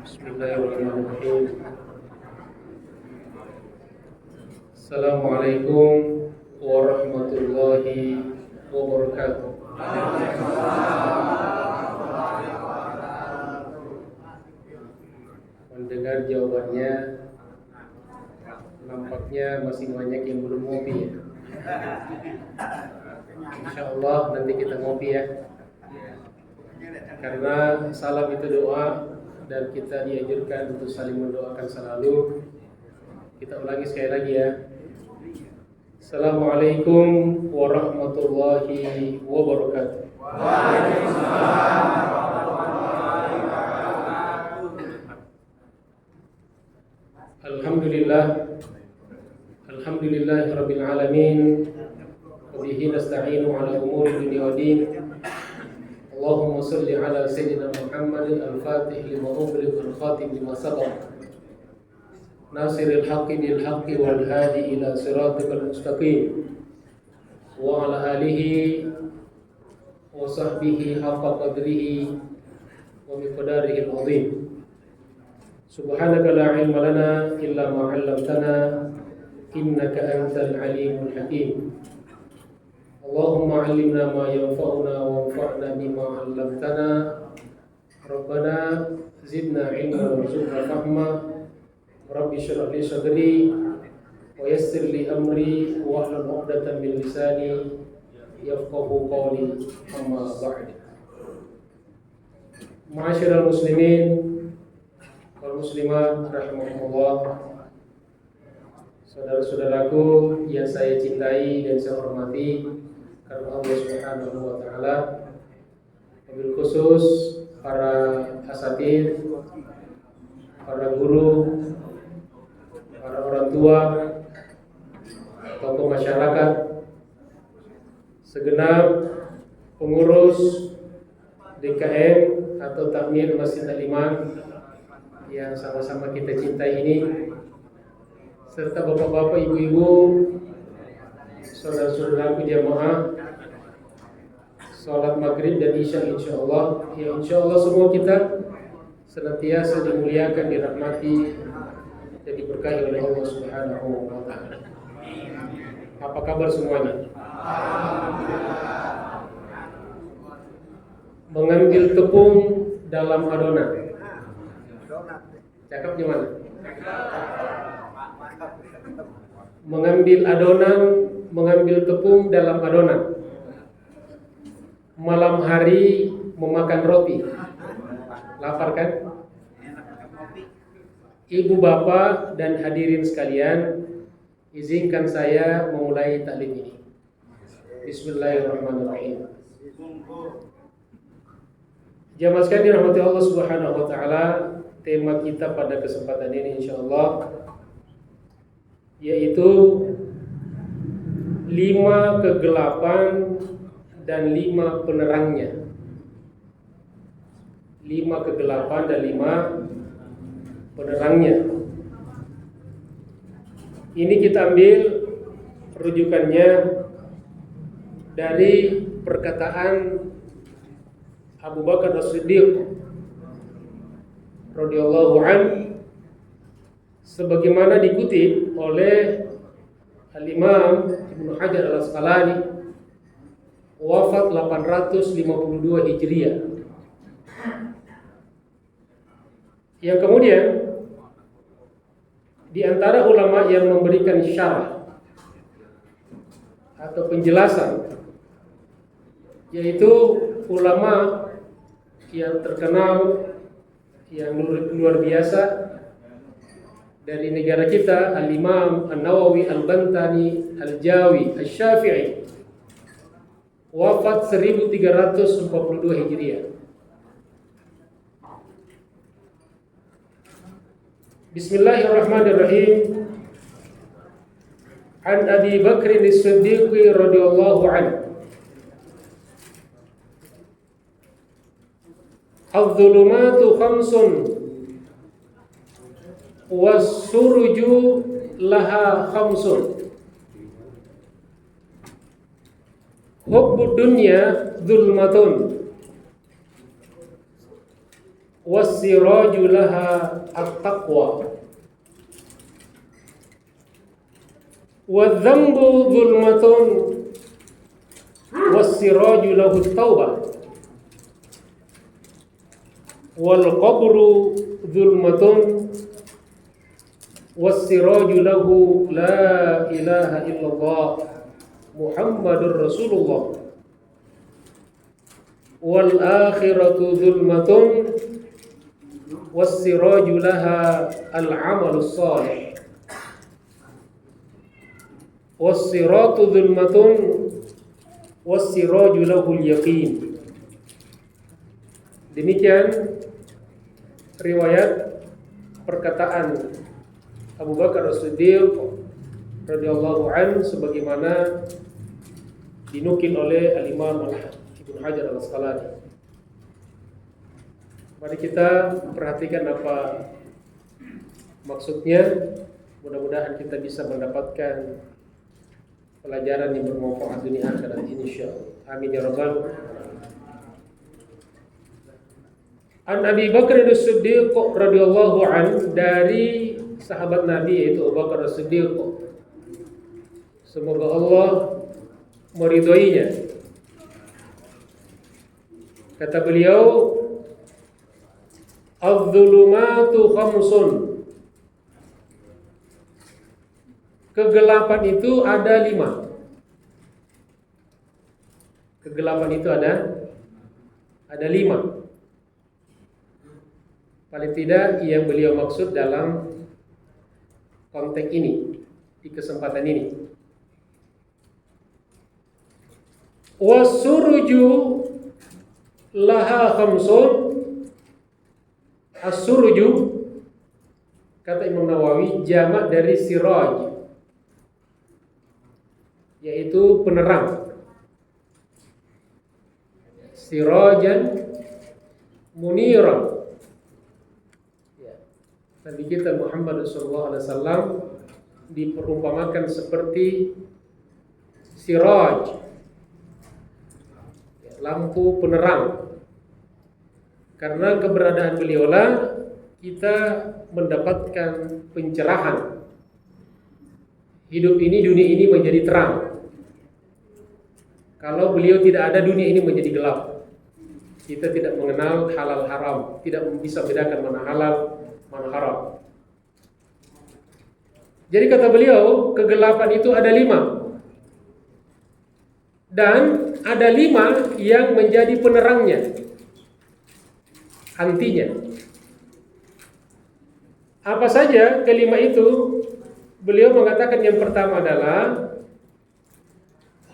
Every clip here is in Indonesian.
Bismillahirrahmanirrahim. Assalamualaikum warahmatullahi wabarakatuh. Mendengar jawabannya, nampaknya masih banyak yang belum ngopi ya. Insyaallah nanti kita ngopi ya. Karena salam itu doa dan kita dianjurkan untuk saling mendoakan selalu. Kita ulangi sekali lagi ya. Assalamualaikum warahmatullahi wabarakatuh. Alhamdulillahirabbil alamin. Wa bihi nasta'inu ala umuri dunya waddin. Allahumma salli ala sayyidina Muhammad al-Fatih lima ughliq al-khatim lima sabaq nasiril haqqi bil haqqi wal hadi ila siratikal mustaqim wa ala alihi wa sahbihi haqqa qadrihi wa miqdarihi al-azim. Subhanaka la ilma lana illa ma 'allamtana innaka antal alimul hakim. Allahumma 'allimna ma yanfa'una wanfa'na bima 'allamtana. Rabbana zidna 'ilman warzuqna fahma. Rabbi shrah li sadri wa yassir li amri wahlul 'uqdatam min lisani yafqahu qawli. Amma ba'd. Ma'asyiral muslimin wal muslimat rahimakumullah. Saudara-saudaraku yang saya cintai dan saya hormati karena Allah Subhanahu wa taala, wabil khusus para asatidz, para guru, para orang tua, tokoh masyarakat, segenap pengurus DKM atau Takmir Masjid Al-Iman yang sama-sama kita cintai ini, serta bapak-bapak, ibu-ibu, saudara-saudaraku jamaah salat maghrib dan isya insyaallah. Ya insyaallah semua kita senantiasa dimuliakan, dirahmati dan diberkahi oleh Allah Subhanahu wa taala. Apa kabar semuanya? Mengambil tepung dalam adonan. Cakap gimana? Mengambil tepung dalam adonan. Malam hari memakan roti. Lapar kan? Ibu bapak dan hadirin sekalian, izinkan saya memulai taklim ini. Bismillahirrahmanirrahim. Jamaah sekalian dirahmati Allah Subhanahu wa taala, tema kita pada kesempatan ini insyaallah yaitu 5 kegelapan dan 5 penerangnya. 5 kegelapan dan 5 penerangnya. Ini kita ambil rujukannya dari perkataan Abu Bakar As-Siddiq radhiyallahu anhu, sebagaimana dikutip oleh Al-Imam Ibnu Hajar Al-Asqalani, wafat 852 Hijriah. Yang kemudian di antara ulama yang memberikan syarah atau penjelasan, yaitu ulama yang terkenal, yang luar biasa dari negara kita, Al-Imam An-Nawawi Al-Bantani Al-Jawi Asy-Syafi'i, wafat 1342 Hijriah. Bismillahirrahmanirrahim. An Abi Bakr As-Siddiq radhiyallahu anhu, adz-dzulumatu khamsun was-suruju laha khamsun. Hubbud dunya dzulmatun wassiraju laha at-taqwa, wadh-dhanbu dhulmatun wassiraju lahu at-taubah, wal qabru dhulmatun wassiraju lahu la ilaha illallah Muhammadur Rasulullah, wal akhiratu dhulmatun wassiraju laha al-amalus salih, wassiratu dhulmatun wassiraju lahu al-yaqin. Demikian riwayat perkataan Abu Bakar As-Siddiq radhiyallahu anhu sebagaimana dinukil oleh Al-Imam Ibnu Hajar Al-Asqalani. Mari kita perhatikan apa maksudnya. Mudah-mudahan kita bisa mendapatkan pelajaran yang bermanfaat dunia akhirat insyaallah. Amin ya rabbal alamin. An Abi Bakar As-Siddiq radhiyallahu anhu, dari sahabat Nabi yaitu Abu Bakar As-Siddiq, semoga Allah meridhoinya. Kata beliau, "Adz-dzulumatu khamsun." Kegelapan itu ada 5. Kegelapan itu ada 5. Paling tidak yang beliau maksud dalam konteks ini, di kesempatan ini. Wasuruju laha khamsun. As-suruju, kata Imam Nawawi, jamak dari siraj, yaitu penerang. Sirajan muniran. Nabi kita Muhammad SAW diperumpamakan seperti siraj, lampu penerang. Karena keberadaan beliaulah kita mendapatkan pencerahan. Hidup ini, dunia ini menjadi terang. Kalau beliau tidak ada, dunia ini menjadi gelap. Kita tidak mengenal halal haram, tidak bisa membedakan mana halal, mana haram. Jadi kata beliau, kegelapan itu ada 5. Dan ada 5 yang menjadi penerangnya, antinya. Apa saja kelima itu? Beliau mengatakan yang pertama adalah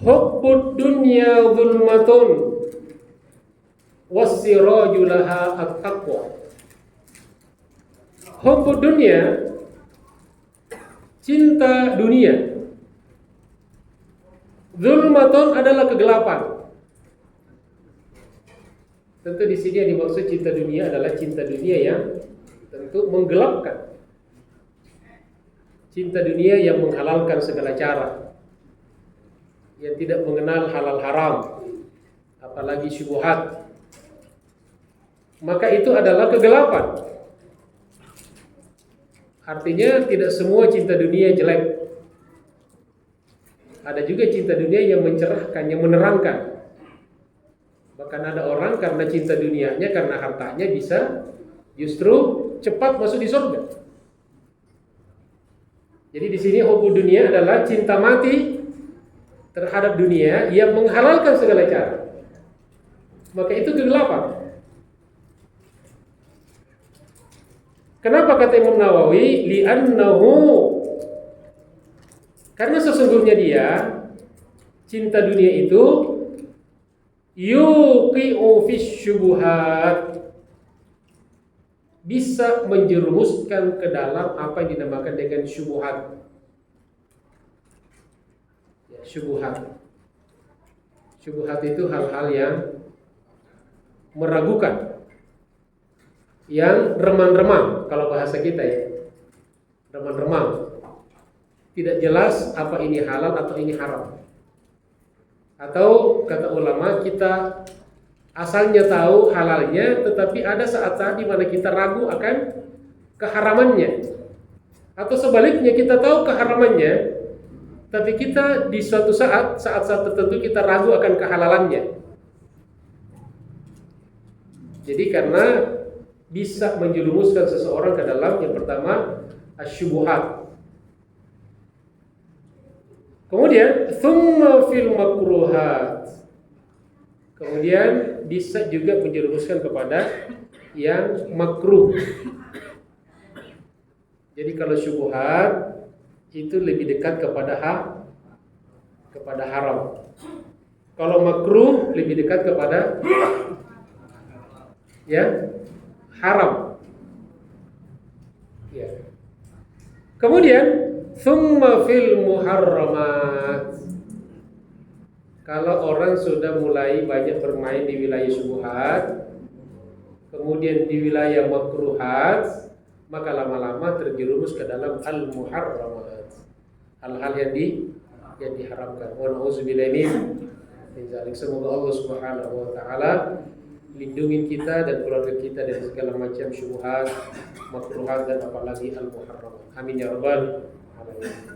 hubbud dunya zulmatun wassiraju laha at-taqwa. Hubbud dunya, cinta dunia. Zulmatun adalah kegelapan. Tentu di sini yang dimaksud cinta dunia adalah cinta dunia yang tentu menggelapkan. Cinta dunia yang menghalalkan segala cara, yang tidak mengenal halal haram, apalagi syubhat. Maka itu adalah kegelapan. Artinya tidak semua cinta dunia jelek. Ada juga cinta dunia yang mencerahkan, yang menerangkan. Bahkan ada orang karena cinta dunianya, karena hartanya bisa justru cepat masuk di surga. Jadi di sini hubbud dunia adalah cinta mati terhadap dunia yang menghalalkan segala cara. Maka itu kegelapan. Kenapa kata Imam Nawawi? Li'annahu, karena sesungguhnya dia cinta dunia itu yuqi'u fis syubuhat, bisa menjerumuskan ke dalam apa yang dinamakan dengan syubhat. Ya, syubhat. Syubhat itu hal-hal yang meragukan, yang remang-remang kalau bahasa kita ya. Remang-remang. Tidak jelas apa ini halal atau ini haram. Atau kata ulama, kita asalnya tahu halalnya, tetapi ada saat-saat di mana kita ragu akan keharamannya. Atau sebaliknya, kita tahu keharamannya, tapi kita di suatu saat-saat tertentu kita ragu akan kehalalannya. Jadi karena bisa menjerumuskan seseorang ke dalam yang pertama asyubuhat. Kemudian thumma fil makruhat. Kemudian bisa juga menjerumuskan kepada yang makruh. Jadi kalau syubhat itu lebih dekat kepada haram. Kalau makruh lebih dekat kepada haram. Ya. Kemudian thumma fil muharramat. Kalau orang sudah mulai banyak bermain di wilayah syubhat, kemudian di wilayah makruhat, maka lama-lama terjerumus ke dalam al-muharramat, hal-hal yang diharamkan. Wa na'udzubillahi min dzalik. Semoga Allah Subhanahu wa taala lindungi kita dan keluarga kita dari segala macam syubhat, makruhat, dan apalagi al-muharramat. Amin ya rabbal alamin.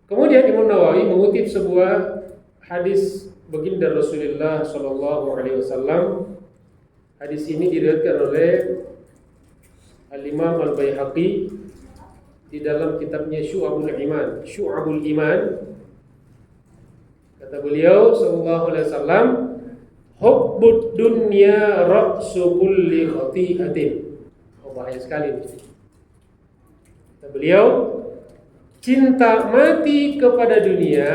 Kemudian Imam Nawawi mengutip sebuah hadis baginda Rasulullah sallallahu alaihi wasallam. Hadis ini diriwayatkan oleh Al-Imam Al-Baihaqi di dalam kitabnya Syu'abul Iman. Kata beliau sallallahu alaihi wasallam, hubbud dunya ra'su kulli khati'atin. Bahaya sekali ini. Kata beliau, cinta mati kepada dunia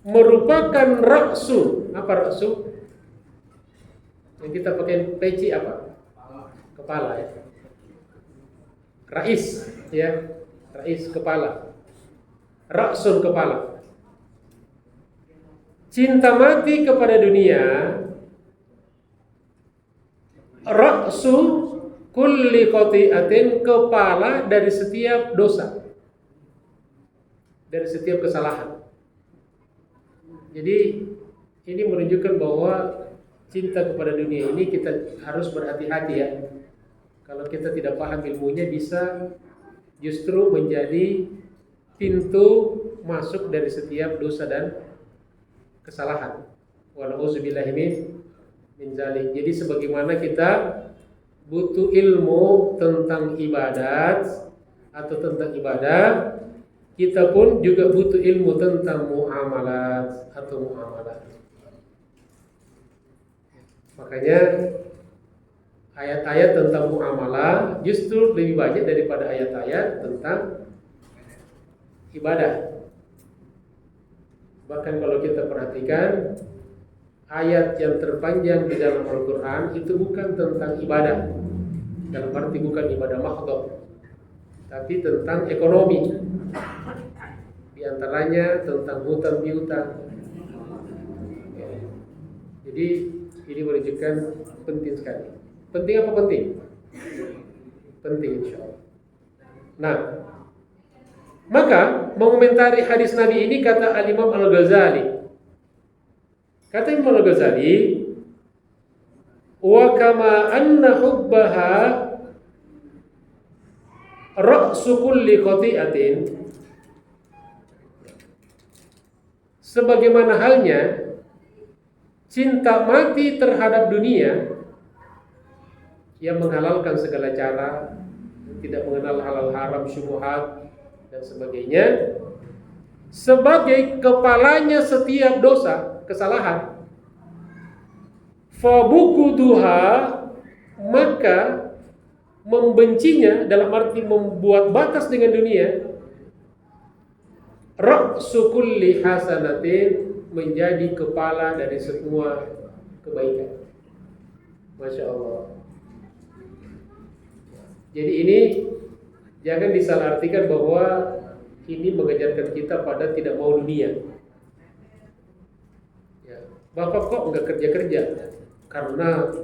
merupakan ra'su. Apa ra'su? Yang kita pakai peci apa? Kepala ya. Rais ya. Rais kepala. Ra'sun kepala. Cinta mati kepada dunia, ra'su kulli khati'atin, kepala dari setiap dosa, dari setiap kesalahan. Jadi ini menunjukkan bahwa cinta kepada dunia ini kita harus berhati-hati ya. Kalau kita tidak paham ilmunya, bisa justru menjadi pintu masuk dari setiap dosa dan kesalahan. Wa na'udzubillahi min dzalik. Jadi sebagaimana kita butuh ilmu tentang ibadat atau tentang ibadah, kita pun juga butuh ilmu tentang muamalat atau muamalat. Makanya ayat-ayat tentang muamalah justru lebih banyak daripada ayat-ayat tentang ibadah. Bahkan kalau kita perhatikan, ayat yang terpanjang di dalam Al-Quran itu bukan tentang ibadah, dalam arti bukan ibadah mahdhah, tapi tentang ekonomi. Di antaranya tentang hutang piutang. Jadi ini menunjukkan penting sekali. Penting apa penting? Penting insyaallah. Nah, maka mengomentari hadis Nabi ini kata Al-Imam Al-Ghazali. Kata Imam Al-Ghazali, wa kama anna hubbaha ra'su kulli khati'atin, sebagaimana halnya cinta mati terhadap dunia yang menghalalkan segala cara, tidak mengenal halal haram, syubhat dan sebagainya, sebagai kepalanya setiap dosa, kesalahan. Fabukuduha, maka membencinya dalam arti membuat batas dengan dunia, ra'su kulli hasanatin, menjadi kepala dari semua kebaikan. Masya Allah. Jadi ini jangan disalahartikan bahwa ini mengajarkan kita pada tidak mau dunia. Ya, Bapak kok enggak kerja-kerja? Karena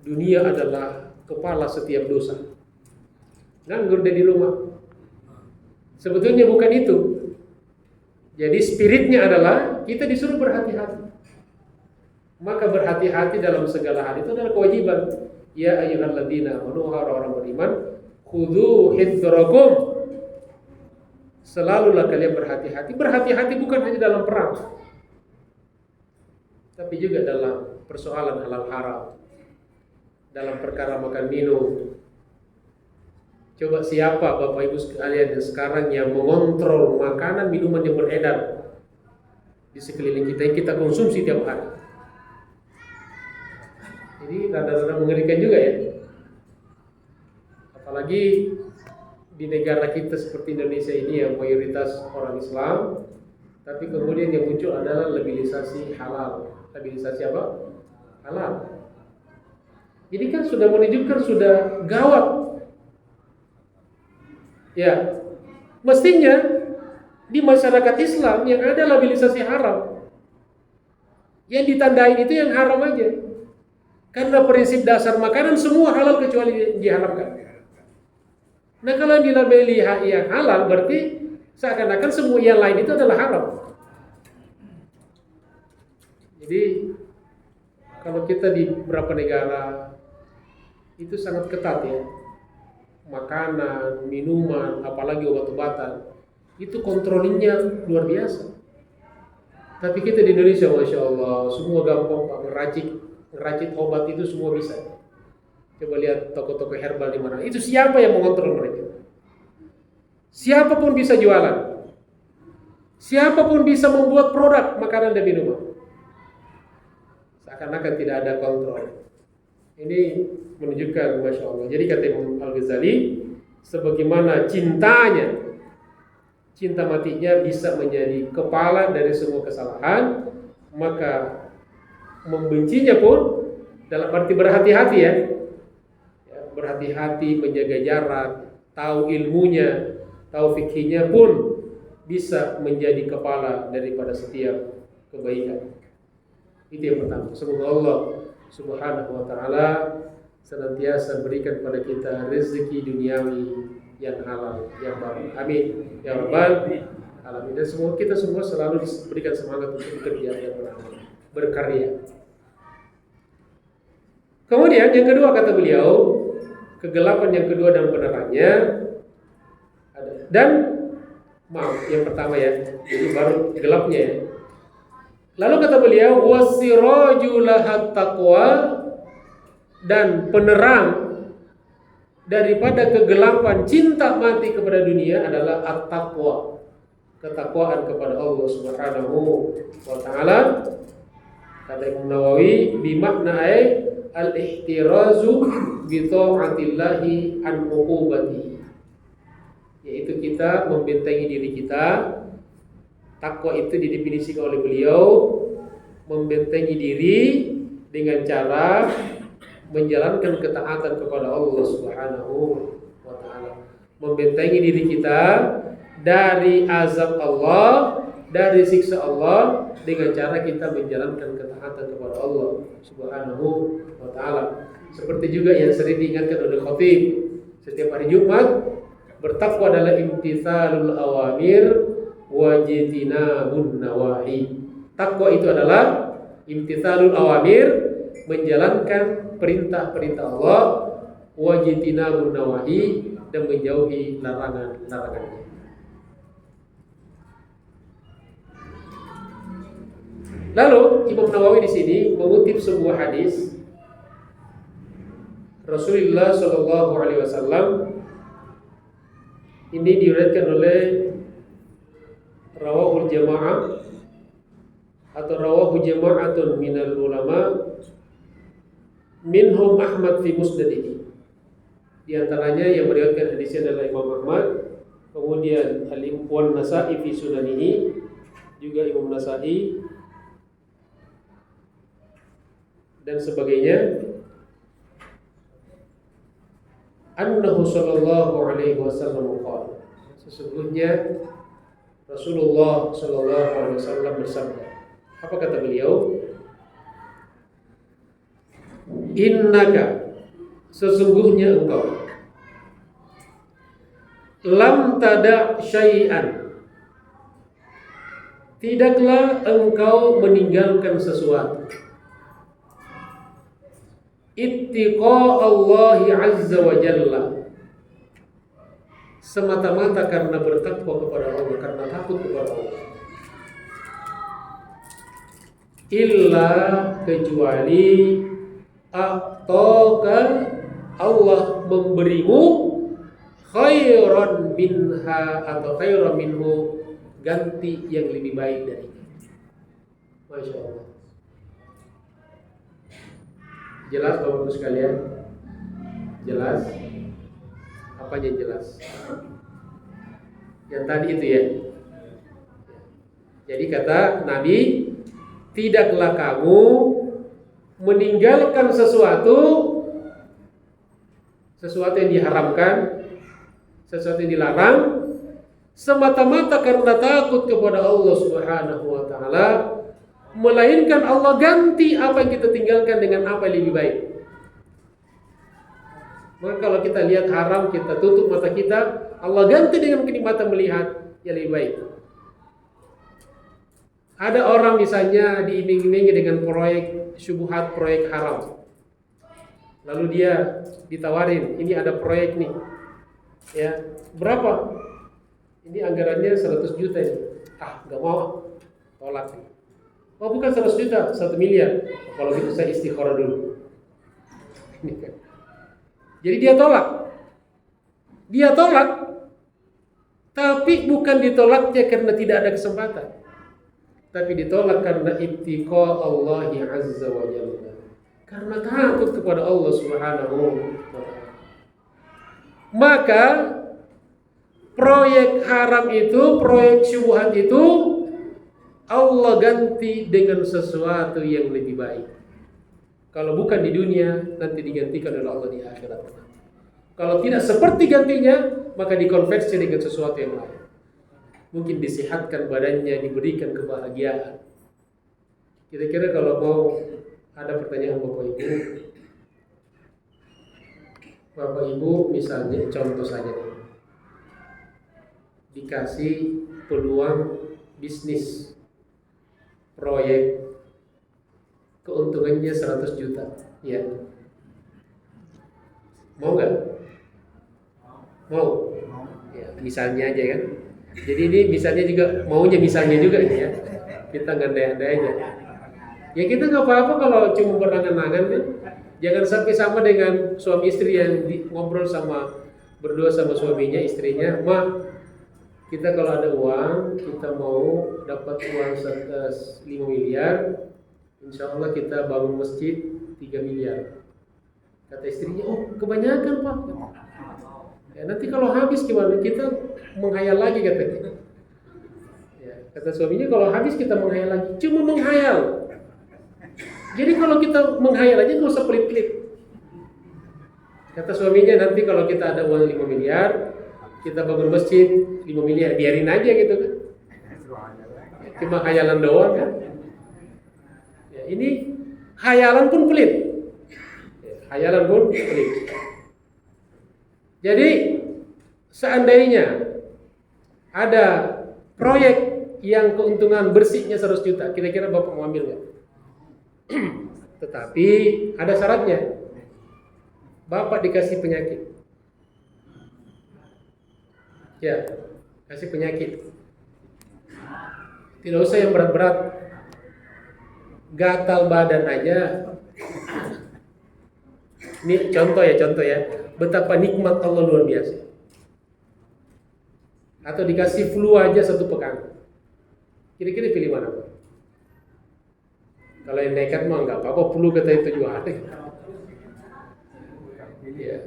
dunia adalah kepala setiap dosa. Nganggur di rumah. Sebetulnya bukan itu. Jadi spiritnya adalah kita disuruh berhati-hati. Maka berhati-hati dalam segala hal itu adalah kewajiban. Ya ayyuhalladzina amanu, orang-orang beriman, khudhu hidrakum. Selalulah kalian berhati-hati. Berhati-hati bukan hanya dalam perang, tapi juga dalam persoalan halal haram, dalam perkara makan minum. Coba siapa Bapak Ibu sekalian yang sekarang yang mengontrol makanan minuman yang beredar di sekeliling kita yang kita konsumsi tiap hari? Jadi rada-rada mengerikan juga ya. Apalagi di negara kita seperti Indonesia ini yang mayoritas orang Islam, tapi kemudian yang muncul adalah legalisasi halal. Legalisasi apa? Halal. Jadi kan sudah menunjukkan sudah gawat. Ya, mestinya di masyarakat Islam yang ada legalisasi haram, yang ditandain itu yang haram aja. Karena prinsip dasar makanan semua halal kecuali diharamkan. Nah kalau yang dilabeli yang halal berarti seakan-akan semua yang lain itu adalah haram. Jadi kalau kita di beberapa negara itu sangat ketat ya. Makanan, minuman, apalagi obat-obatan itu kontrolingnya luar biasa. Tapi kita di Indonesia Masya Allah semua gampang Pak, ngeracik obat itu semua bisa. Coba lihat toko-toko herbal di mana. Itu siapa yang mengontrol mereka? Siapapun bisa jualan. Siapapun bisa membuat produk makanan dan minuman. Seakan-akan tidak ada kontrol. Ini menunjukkan Masya Allah. Jadi kata Imam Al-Ghazali, sebagaimana cintanya, cinta matinya bisa menjadi kepala dari semua kesalahan, maka membencinya pun dalam arti berhati-hati ya, berhati-hati, menjaga jarak, tahu ilmunya, tahu fikihnya pun bisa menjadi kepala daripada setiap kebaikan. Itu yang pertama. Semoga Allah Subhanahu wa ta'ala senantiasa berikan kepada kita rezeki duniawi yang halal, yang baru. Amin ya rabbal alamin. Dan semua kita semua selalu diberikan semangat untuk bekerja dan berkarya. Kemudian yang kedua kata beliau, kegelapan yang kedua dan penerangannya dan yang pertama ya, itu baru gelapnya ya. Lalu kata beliau, wasiraju lahat taqwa, dan penerang daripada kegelapan cinta mati kepada dunia adalah at-taqwa, ketakwaan kepada Allah Subhanahu wa ta'ala. Kata Imam Nawawi, bimakna al-ihtirazu bi ta'atillahi an uqubati, yaitu kita membentengi diri kita. Takwa itu didefinisikan oleh beliau membentengi diri dengan cara menjalankan ketaatan kepada Allah Subhanahu wa ta'ala, membentengi diri kita dari azab Allah, dari siksa Allah dengan cara kita menjalankan ketaatan kepada Allah Subhanahu wa ta'ala. Seperti juga yang sering diingatkan oleh khatib setiap hari Jumat, bertakwa adalah imtithalul awamir wajtinabun nawahi. Takwa itu adalah imtithalul awamir, menjalankan perintah-perintah Allah, wajtinabun nawahi, dan menjauhi larangan-larangannya. Lalu Imam Nawawi di sini mengutip sebuah hadis Rasulullah Shallallahu Alaihi Wasallam. Ini diriwayatkan oleh rawahul jamaah atau rawahu jama'atun minal ulama, minhum Ahmad fi musnadihi. Di antaranya yang meriwayatkan hadisnya adalah Imam Ahmad, kemudian Al-Imam Nasa'i fi sunanihi, juga Imam Nasa'i dan sebagainya. Annahu sallallahu alaihi wasallam qala, sesungguhnya Rasulullah sallallahu alaihi wasallam bersabda. Apa kata beliau? Innaka, sesungguhnya engkau, lam tada syai'an, tidaklah engkau meninggalkan sesuatu ittiqa Allahi azza wa jalla, semata-mata karena bertakwa kepada Allah, karena takut kepada Allah, illa kecuali a'taka, Allah memberimu khairan minha atau khairan minhu, ganti yang lebih baik darinya. Masya Allah. Jelas Bapak-Ibu sekalian? Jelas? Apanya yang jelas? Yang tadi itu ya. Jadi kata Nabi, tidaklah kamu meninggalkan sesuatu yang diharamkan, sesuatu yang dilarang, semata-mata karena takut kepada Allah Subhanahu wa taala, melainkan Allah ganti apa yang kita tinggalkan dengan apa yang lebih baik. Maka kalau kita lihat haram, kita tutup mata kita, Allah ganti dengan kenikmatan melihat yang lebih baik. Ada orang misalnya diiming-imingi dengan proyek syubhat, proyek haram. Lalu dia ditawarin, ini ada proyek nih. Ya, berapa? Ini anggarannya 100 juta ini. Gak mau, tolak nih. Oh bukan 100 juta, 1 miliar. Kalau gitu saya istikharah dulu. Jadi dia tolak. Tapi bukan ditolaknya karena tidak ada kesempatan, tapi ditolak karena ittiqa Allahi azza wa jalla, karena takut kepada Allah Subhanahu wa ta'ala. Maka proyek haram itu, proyek syubhat itu Allah ganti dengan sesuatu yang lebih baik. Kalau bukan di dunia, nanti digantikan oleh Allah di akhirat. Kalau tidak seperti gantinya, maka dikonversi dengan sesuatu yang lain. Mungkin disihatkan badannya, diberikan kebahagiaan. Kira-kira kalau mau ada pertanyaan Bapak Ibu misalnya contoh saja nih, dikasih peluang bisnis proyek keuntungannya 100 juta, ya mau nggak? Mau? Ya, misalnya aja kan. Jadi ini misalnya juga maunya misalnya juga ini ya. Kita ngandai-andai aja. Ya kita nggak apa-apa kalau cuma berangan-angan kan. Jangan sampai sama dengan suami istri yang ngobrol berdua sama suaminya, istrinya, kita kalau ada uang, kita mau dapat uang 5 miliar, insya Allah kita bangun masjid 3 miliar. Kata istrinya, oh kebanyakan Pak. Ya, nanti kalau habis gimana? Kita menghayal lagi katanya. Ya, kata suaminya kalau habis kita menghayal lagi, cuma menghayal. Jadi kalau kita menghayal aja nggak usah pelit-pelit. Kata suaminya nanti kalau kita ada uang 5 miliar, kita bangun masjid 5 miliar, biarin aja gitu kan. Cuma khayalan doang kan. Ya, ini khayalan pun pelit. Jadi seandainya ada proyek yang keuntungan bersihnya 100 juta, kira-kira Bapak mau ambil nggak? Tetapi ada syaratnya. Bapak dikasih penyakit. Ya, kasih penyakit. Tidak usah yang berat-berat. Gatal badan aja. Ini contoh ya. Betapa nikmat Allah luar biasa. Atau dikasih flu aja 1 pekan. Kira-kira pilih mana Pak? Kalau yang nekat mah nggak apa-apa, flu kata itu juga ada. Ya.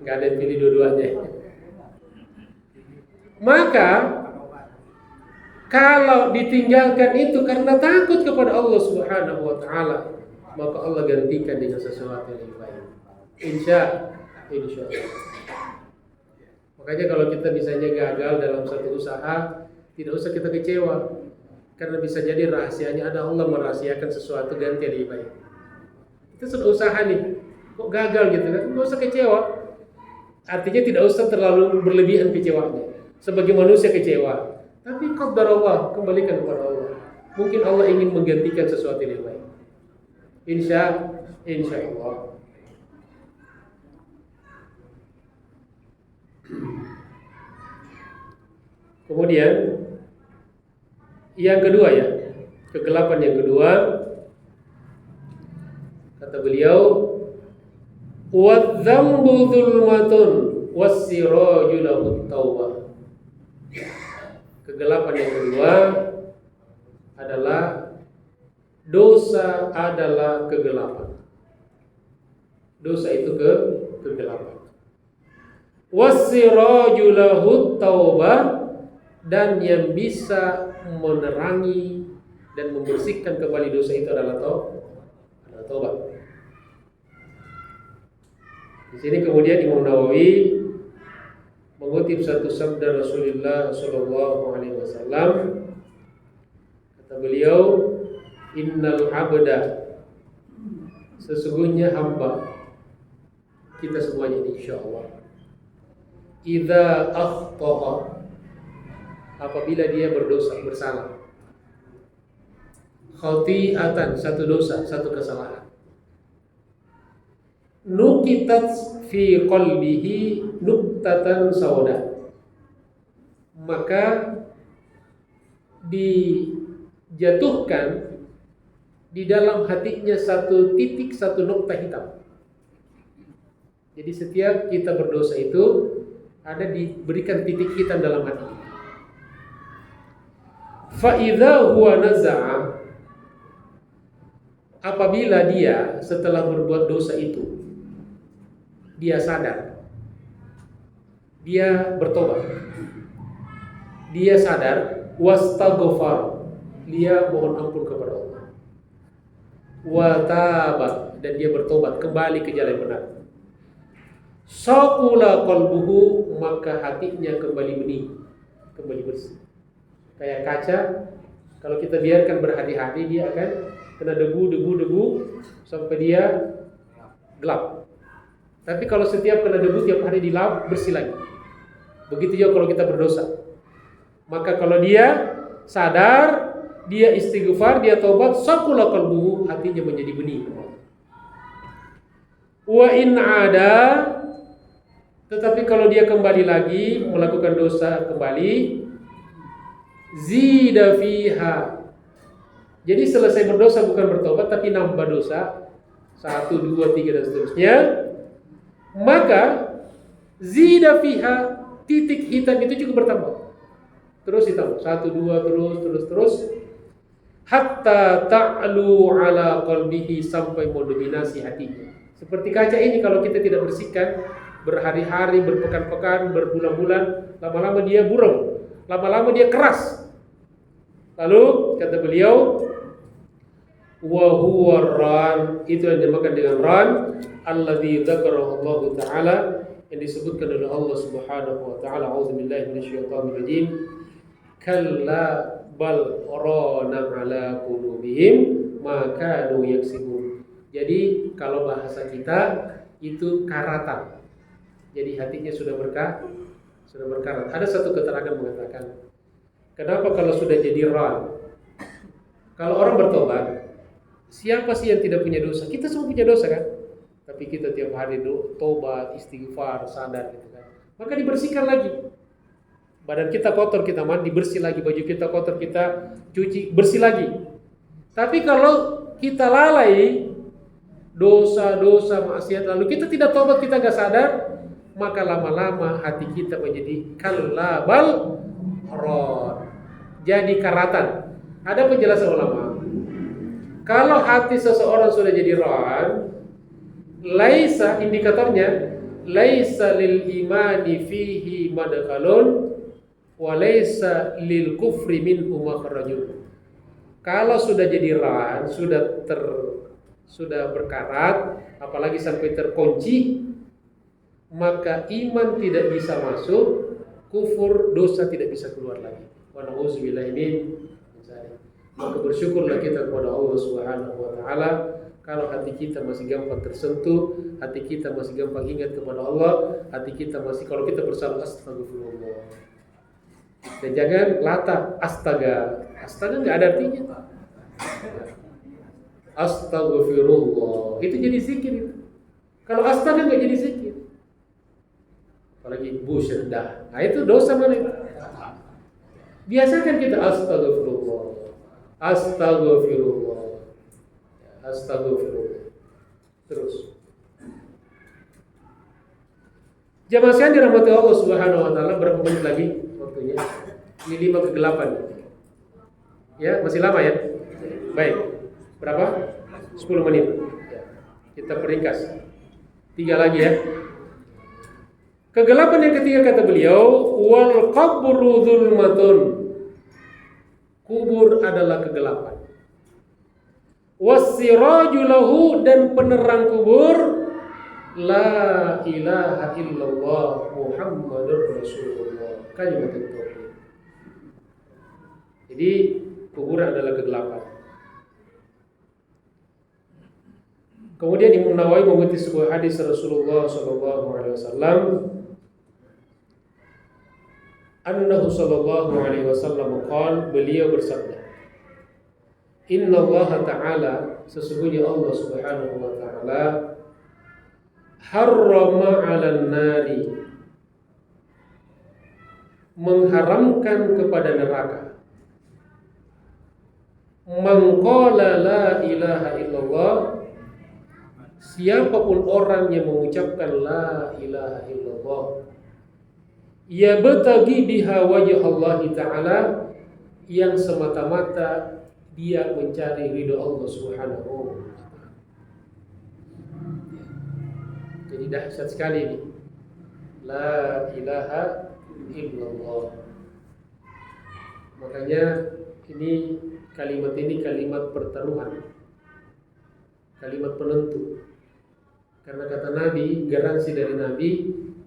Nggak ada yang pilih dua-duanya. Maka kalau ditinggalkan itu karena takut kepada Allah Subhanahu wa taala, maka Allah gantikan dengan sesuatu yang lebih baik. Insya Allah. Makanya kalau kita misalnya gagal dalam satu usaha, tidak usah kita kecewa. Karena bisa jadi rahasianya ada Allah merahasiakan sesuatu ganti yang lebih baik. Kita sudah usaha nih, kok gagal gitu kan? Nggak usah kecewa. Artinya tidak usah terlalu berlebihan kecewanya. Sebagai manusia kecewa, Tapi qadar Allah, kembalikan kepada Allah. Mungkin Allah ingin menggantikan sesuatu yang lain. Insya Allah. Kemudian yang kedua ya, kegelapan yang kedua, kata beliau, وَالذَّنْبُ ظُلْمَةٌ وَالسِّرَاجُ لَهُ التَّوْبَةُ. Kegelapan yang kedua adalah dosa adalah kegelapan. Dosa itu kegelapan. وَالسِّرَاجُ لَهُ التَّوْبَةُ, dan yang bisa menerangi dan membersihkan kembali dosa itu adalah taubat. Di sini kemudian Imam Nawawi mengutip satu sabda Rasulullah sallallahu alaihi wasallam. Kata beliau, innal abda, sesungguhnya hamba, kita semuanya ini insyaallah, idza akhta'a, apabila dia bersalah, khati'atan, satu dosa, satu kesalahan, nukitat fi qalbihi nuktatan sauda, maka dijatuhkan di dalam hatinya satu titik, satu nukta hitam. Jadi setiap kita berdosa itu ada diberikan titik hitam dalam hati. Fa idza huwa naza'a, apabila dia setelah berbuat dosa itu dia sadar, dia bertobat, dia sadar, wastaghfar, dia mohon ampun kepada Allah, wa taba, dan dia bertobat kembali ke jalan benar, saqula qalbuhu, maka hatinya kembali bening, kembali bersih. Kayak kaca, kalau kita biarkan berhari-hari dia akan kena debu sampai dia gelap. Tapi kalau setiap kena debu tiap hari dilap, bersih lagi. Begitu juga kalau kita berdosa. Maka kalau dia sadar, dia istighfar, dia taubat, saqula qalbuhu, hatinya menjadi bening. Wa in ada, tetapi kalau dia kembali lagi melakukan dosa kembali, zida fiha. Jadi selesai berdosa bukan bertobat tapi nambah dosa 1, 2, 3 dan seterusnya. Maka zida fiha, titik hitam itu juga bertambah. Terus ditambah 1, 2 terus hatta ta'lu ala qalbihi, sampai mendominasi hatinya. Seperti kaca ini kalau kita tidak bersihkan berhari-hari, berpekan-pekan, berbulan-bulan, lama-lama dia burem, lama-lama dia keras. Lalu kata beliau, wa huwa ran, itu yang dinamakan dengan ran, alladzi dzakarahu Allah taala, yang disebutkan oleh Allah Subhanahu wa taala. A'udzubillahi minasyaitonir rajim. Kalla bal rana ala qulubihim ma kanu yaksibun. Jadi kalau bahasa kita itu karatan. Jadi hatinya sudah berkarat. Ada satu keterangan mengatakan, kenapa kalau sudah jadi ran? Kalau orang bertobat, siapa sih yang tidak punya dosa? Kita semua punya dosa kan? Tapi kita tiap hari tobat, istighfar, sadar gitu kan. Maka dibersihkan lagi. Badan kita kotor, kita mandi, bersih lagi. Baju kita kotor, kita cuci, bersih lagi. Tapi kalau kita lalai dosa-dosa maksiat, lalu kita tidak tobat, kita gak sadar, maka lama-lama hati kita menjadi kallabal ron, jadi karatan. Ada penjelasan ulama, kalau hati seseorang sudah jadi ron, laisa, indikatornya laisa lil imani fihi madkhalun wa laisa lil kufri minhu makhrajun. Kalau sudah jadi ron, sudah berkarat, apalagi sampai terkunci, maka iman tidak bisa masuk, kufur, dosa tidak bisa keluar lagi. Wa na'udzubillahi min dzalik. Maka bersyukurlah kita kepada Allah Subhanahu wa taala kalau hati kita masih gampang tersentuh, hati kita masih gampang ingat kepada Allah, hati kita masih, kalau kita bersalah, astagfirullah. Dan jangan lata, astaga. Astaga nggak ada artinya. Astagfirullah. Itu jadi zikir itu. Kalau astaga nggak jadi zikir. Apalagi busyirdah. Nah itu dosa mana itu? Biasakan kita astagfirullah. Astagfirullah. Astagfirullah. Terus. Jamaah sekalian dirahmati Allah Subhanahu wa taala, berapa menit lagi waktunya? Ini 5 ke 8. Ya, masih lama ya? Baik. Berapa? 10 menit. Ya. Kita peringkas. 3 lagi ya. Kegelapan yang ketiga kata beliau, wal qabru dzulmatun. Kubur adalah kegelapan. Wasiraju lahu, dan penerang kubur la ilaha illallah Muhammadur Rasulullah, kalimat tauhid. Jadi kubur adalah kegelapan. Kemudian Imam Nawawi mengutip sebuah hadis Rasulullah sallallahu alaihi wasallam, annahu sallallahu alaihi wasallam qala, beliau bersabda, Inna Allah Ta'ala, sesungguhnya Allah Subhanahu wa Ta'ala, harrama 'alan nari, mengharamkan kepada neraka, man qala la ilaha illallah, siapapun orang yang mengucapkan la ilaha illallah, yabtaghi biha wajh Allah Ta'ala, yang semata-mata dia mencari ridho Allah Subhanahu wa Ta'ala. Jadi dahsyat sekali ini. La ilaha illallah. Makanya kalimat ini kalimat pertaruhan, kalimat penentu. Karena kata Nabi, garansi dari Nabi,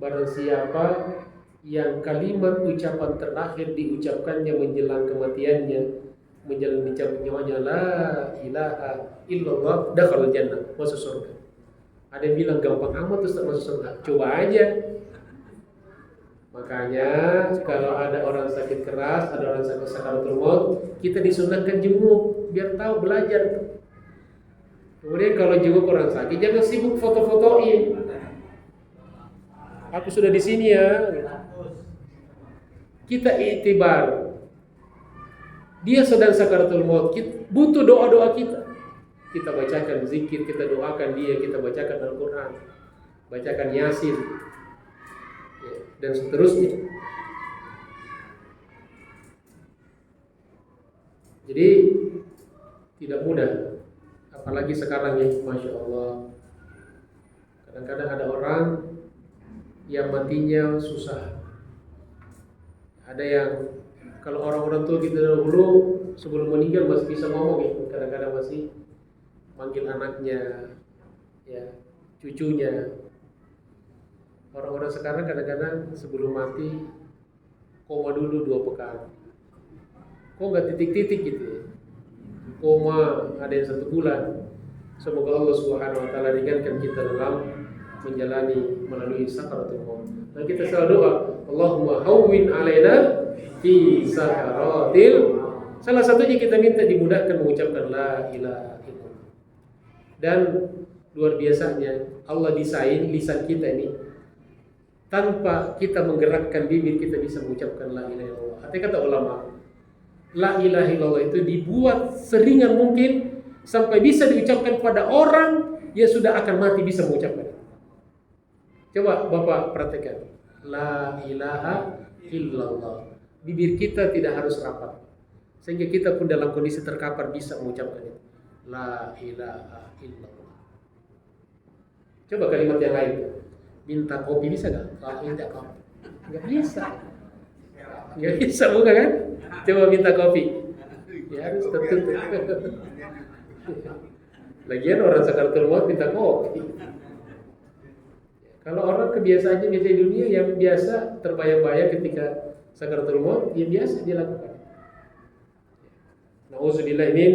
barang siapa yang kalimat ucapan terakhir diucapkannya menjelang kematiannya, menjalani cabut nyawanya, la ilaha illallah, dakhala jannah, masuk surga. Ada yang bilang gampang amat Ustaz masuk surga. Coba aja. Makanya kalau ada orang sakit keras, ada orang sakit sakaratul maut, kita disunahkan jenguk biar tahu, belajar. Kemudian kalau jenguk orang sakit, jangan sibuk foto-fotoin. Aku sudah di sini ya. Kita iktibar. Dia sedang sakaratul maut, butuh doa-doa kita. Kita bacakan zikir, kita doakan dia, kita bacakan Al-Quran, bacakan Yasin, ya, dan seterusnya. Jadi tidak mudah, apalagi sekarang ya, Masya Allah. Kadang-kadang ada orang yang matinya susah. Ada yang kalau orang-orang tua kita dahulu sebelum meninggal masih bisa ngomong ya, kadang-kadang masih manggil anaknya, ya, cucunya. Orang-orang sekarang kadang-kadang sebelum mati koma dulu 2 pekan. Kok nggak titik-titik gitu ya? Koma ada yang 1 bulan. Semoga Allah Subhanahu Wa Taala ringankan kita dalam menjalani melalui sakaratul maut. Dan kita selalu doa, Allahumma hawwin alaina fi sakaratil. Salah satunya kita minta dimudahkan mengucapkan la ilaha illallah. Dan luar biasanya Allah desain lisan kita ini tanpa kita menggerakkan bibir kita bisa mengucapkan la ilaha illallah. Artinya kata ulama, la ilaha illallah itu dibuat seringan mungkin sampai bisa diucapkan pada orang yang sudah akan mati bisa mengucapkan. Coba Bapak perhatikan, la ilaha illallah. Bibir kita tidak harus rapat, sehingga kita pun dalam kondisi terkapar bisa mengucapkan itu. La ilaha illallah. Coba kalimat yang lain. Minta kopi bisa nggak? Minta kopi. Nggak bisa. Nggak bisa, bukan kan? Coba minta kopi. Ya harus tertutup. Lagian orang sakaratul maut minta kopi. Kalau orang kebiasaannya biasa di dunia yang biasa terbayang-bayang ketika sakaratul maut, ya biasa dia lakukan. Nauzubillah min.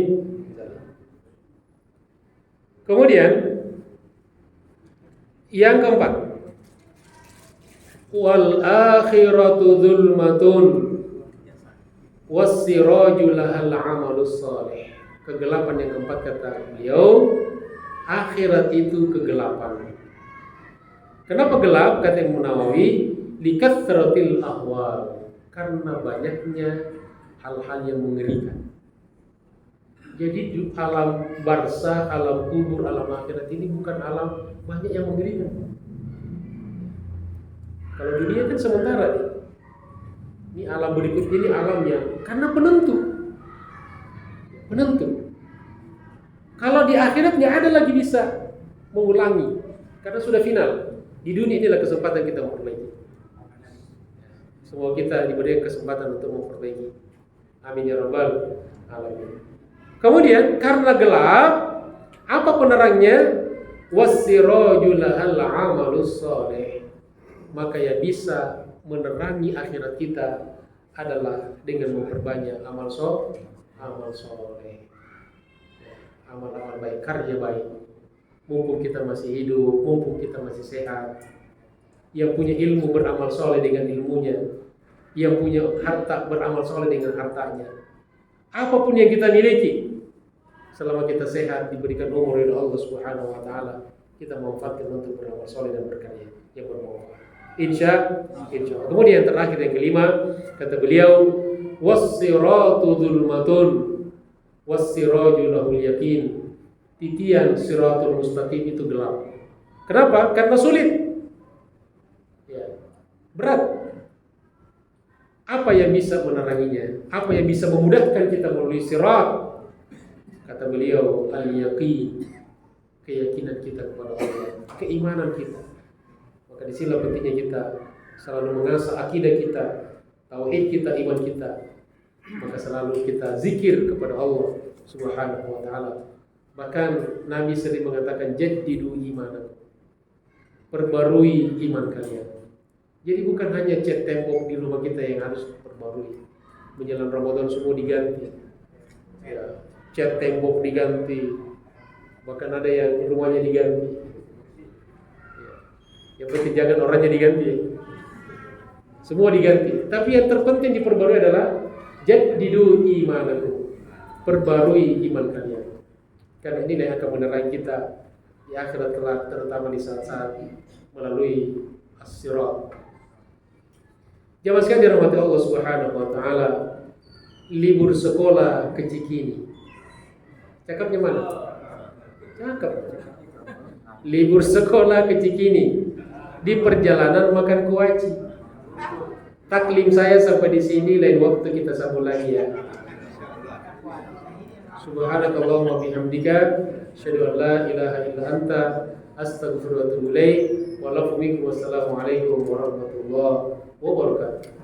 Kemudian yang keempat, wal akhiratu dzulmatun. wassiraju lahal amalus salih. Kegelapan yang keempat kata beliau, akhirat itu kegelapan. Kenapa gelap? Kata Imam Nawawi, likathratil ahwal, karena banyaknya hal-hal yang mengerikan. Jadi alam barzakh, alam kubur, alam akhirat ini bukan alam banyak yang mengerikan. Kalau dunia kan sementara nih. Ini alam berikut ini alamnya karena penentu. Kalau di akhirat nggak ada lagi bisa mengulangi karena sudah final. Di dunia inilah kesempatan kita memperbaiki. Semua kita diberi kesempatan untuk memperbaiki. Amin ya rabbal alamin. Kemudian karena gelap, apa penerangnya? Wassirajul lahal amalus salih. Maka yang bisa menerangi akhirat kita adalah dengan memperbanyak amal soleh, amal-amal baik, karya baik. Mumpung kita masih hidup, mumpung kita masih sehat, yang punya ilmu beramal soleh dengan ilmunya, yang punya harta beramal soleh dengan hartanya. Apapun yang kita miliki, selama kita sehat, diberikan umur oleh Allah Subhanahu Wa Taala, kita manfaatkan untuk beramal soleh dan berkarya yang bermanfaat. Insya Allah. Kemudian yang terakhir yang kelima, kata beliau, wassiratu dzulmatun wassiraju lahul yakin. Titian siratul mustaqim itu gelap. Kenapa? Karena sulit. Ya. Berat. Apa yang bisa meneranginya? Apa yang bisa memudahkan kita melalui sirat? Kata beliau, al-yaqin, keyakinan kita kepada Allah, keimanan kita. Maka disinilah pentingnya kita selalu mengasah akidah kita, tauhid kita, iman kita. Maka selalu kita zikir kepada Allah Subhanahu Wa Taala. Bahkan Nabi sering mengatakan jaddidu imanakum, perbarui iman kalian. Jadi bukan hanya cat tembok di rumah kita yang harus perbarui. Menjelang Ramadan semua diganti. Ya, cat tembok diganti. Bahkan ada yang rumahnya diganti. Ya. Yang penting jangan orangnya diganti. Semua diganti. Tapi yang terpenting diperbarui adalah jaddidu imanakum, perbarui iman kalian. Karena ini yang akan menerangi kita di akhirat kelak, terutama di saat-saat melalui as-sirat. Jamaah sekalian dirahmati Allah Subhanahu Wa Taala, libur sekolah ke Cikini, cakapnya mana? Cakap. Libur sekolah ke Cikini, di perjalanan makan kuaci. Taklim saya sampai di sini, lain waktu kita sambung lagi ya. Subhanakallahumma bihamdika, asyhadu an la ilaha illa anta, astaghfiruka wa atubu ilaik. Wassalamualaikum warahmatullahi wabarakatuh.